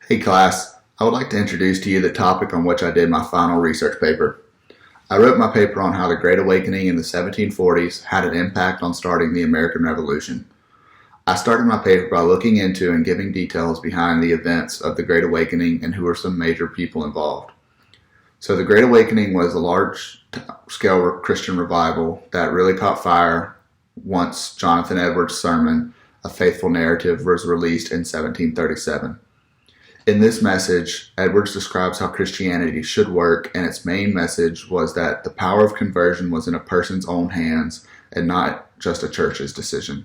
Hey class, I would like to introduce to you the topic on which I did my final research paper. I wrote my paper on how the Great Awakening in the 1740s had an impact on starting the American Revolution. I started my paper by looking into and giving details behind the events of the Great Awakening and who were some major people involved. So the Great Awakening was a large-scale Christian revival that really caught fire once Jonathan Edwards' sermon, A Faithful Narrative, was released in 1737. In this message, Edwards describes how Christianity should work, and its main message was that the power of conversion was in a person's own hands and not just a church's decision.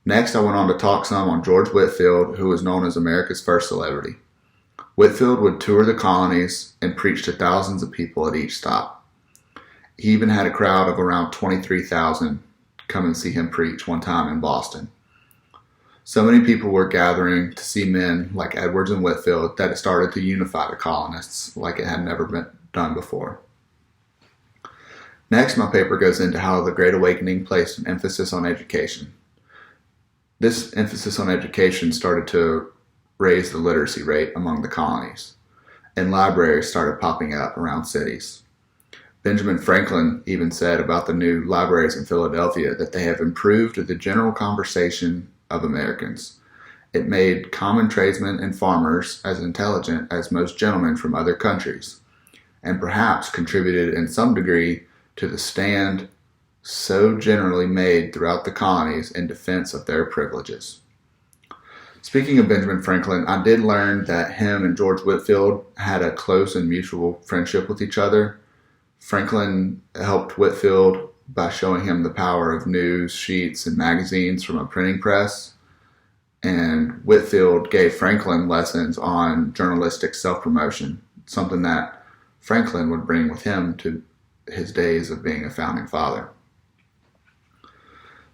Next, I went on to talk some on George Whitefield, who was known as America's first celebrity. Whitefield would tour the colonies and preach to thousands of people at each stop. He even had a crowd of around 23,000 come and see him preach one time in Boston. So many people were gathering to see men like Edwards and Whitefield that it started to unify the colonists like it had never been done before. Next, my paper goes into how the Great Awakening placed an emphasis on education. This emphasis on education started to raise the literacy rate among the colonies, and libraries started popping up around cities. Benjamin Franklin even said about the new libraries in Philadelphia that they have improved the general conversation of Americans. It made common tradesmen and farmers as intelligent as most gentlemen from other countries, and perhaps contributed in some degree to the stand so generally made throughout the colonies in defense of their privileges. Speaking of Benjamin Franklin, I did learn that him and George Whitefield had a close and mutual friendship with each other. Franklin helped Whitefield by showing him the power of news, sheets, and magazines from a printing press. And Whitefield gave Franklin lessons on journalistic self-promotion, something that Franklin would bring with him to his days of being a founding father.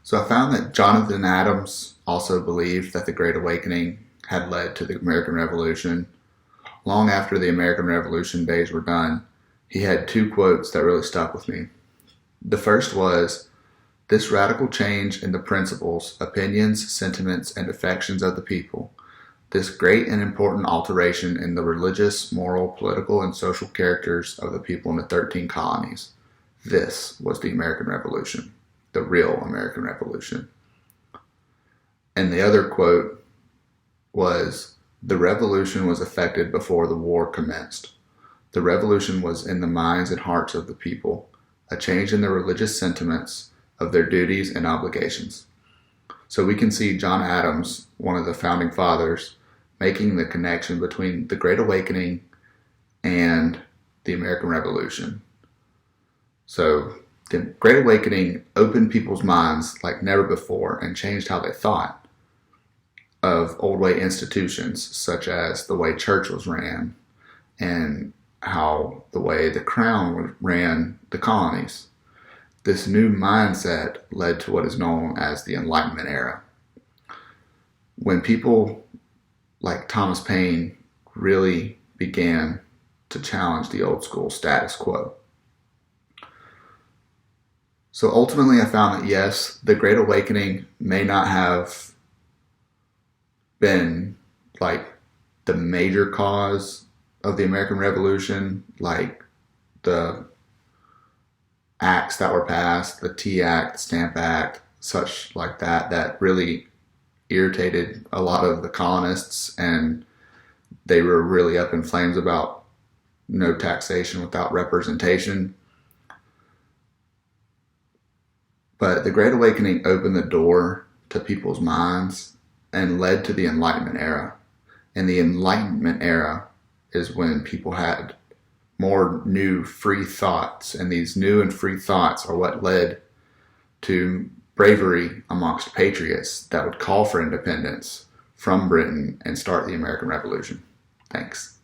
So I found that Jonathan Adams also believed that the Great Awakening had led to the American Revolution. Long after the American Revolution days were done, he had two quotes that really stuck with me. The first was, "This radical change in the principles, opinions, sentiments, and affections of the people, this great and important alteration in the religious, moral, political, and social characters of the people in the 13 colonies, this was the American Revolution, the real American Revolution." And the other quote was, "The revolution was effected before the war commenced. The revolution was in the minds and hearts of the people, a change in their religious sentiments, of their duties and obligations." So we can see John Adams, one of the founding fathers, making the connection between the Great Awakening and the American Revolution. So the Great Awakening opened people's minds like never before and changed how they thought of old way institutions, such as the way church was ran and how the way the crown ran the colonies. This new mindset led to what is known as the Enlightenment era, when people like Thomas Paine really began to challenge the old school status quo. So ultimately I found that yes, the Great Awakening may not have been like the major cause of the American Revolution, like the acts that were passed, the Tea Act, the Stamp Act, such like that, that really irritated a lot of the colonists, and they were really up in flames about no taxation without representation. But the Great Awakening opened the door to people's minds and led to the Enlightenment era. And the Enlightenment era is when people had more new free thoughts, and these new and free thoughts are what led to bravery amongst patriots that would call for independence from Britain and start the American Revolution. Thanks.